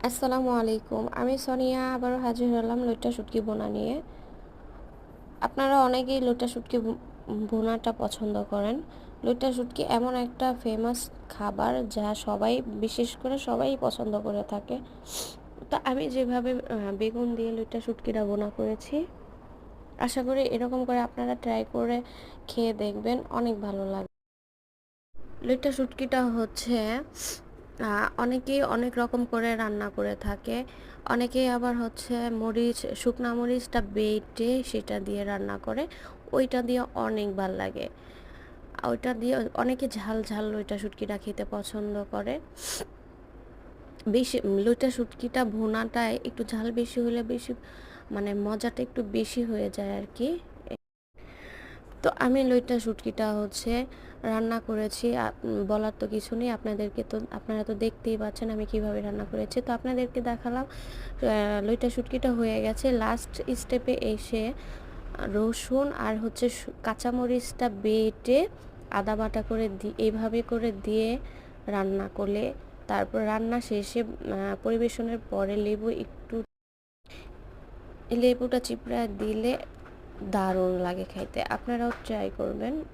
আসসালামু আলাইকুম। আমি সোনিয়া আবারও হাজির হলাম লইট্টা শুটকি বোনা নিয়ে। আপনারা অনেকেই লইট্টা শুটকি ভুনাটা পছন্দ করেন। লইট্টা শুটকি এমন একটা ফেমাস খাবার যা সবাই, বিশেষ করে সবাই পছন্দ করে থাকে। তো আমি যেভাবে বেগুন দিয়ে লইট্টা শুটকিটা বোনা করেছি, আশা করি এরকম করে আপনারা ট্রাই করে খেয়ে দেখবেন, অনেক ভালো লাগবে। লইট্টা শুটকিটা হচ্ছে অনেকেই অনেক রকম করে রান্না করে থাকে। অনেকেই আবার হচ্ছে মরিচ, শুকনা মরিচটা বেটে সেটা দিয়ে রান্না করে, ওইটা দিয়ে অনেক ভাল লাগে। ওইটা দিয়ে অনেকে ঝাল ঝাল লইট্টা শুটকিটা খেতে পছন্দ করে। বেশি লইট্টা শুটকিটা ভুনাটায় একটু ঝাল বেশি হলে বেশি, মানে মজাটা একটু বেশি হয়ে যায় আর কি। তো আমি লইট্টা শুটকিটা হচ্ছে রান্না করেছি, বলার তো কিছু নেই। আপনারা তো দেখতেই পাচ্ছেন আমি কিভাবে রান্না করেছি। তো আপনাদেরকে দেখালাম লইট্টা শুটকিটা হয়ে গেছে। লাস্ট স্টেপে এসে রসুন আর হচ্ছে কাঁচামরিচটা বেটে আদা বাটা করে এইভাবে করে দিয়ে রান্না করলে, তারপর রান্না শেষে পরিবেশনের পরে লেবুটা চিপড়া দিলে দারুণ লাগে খাইতে। আপনারাও ট্রাই করবেন।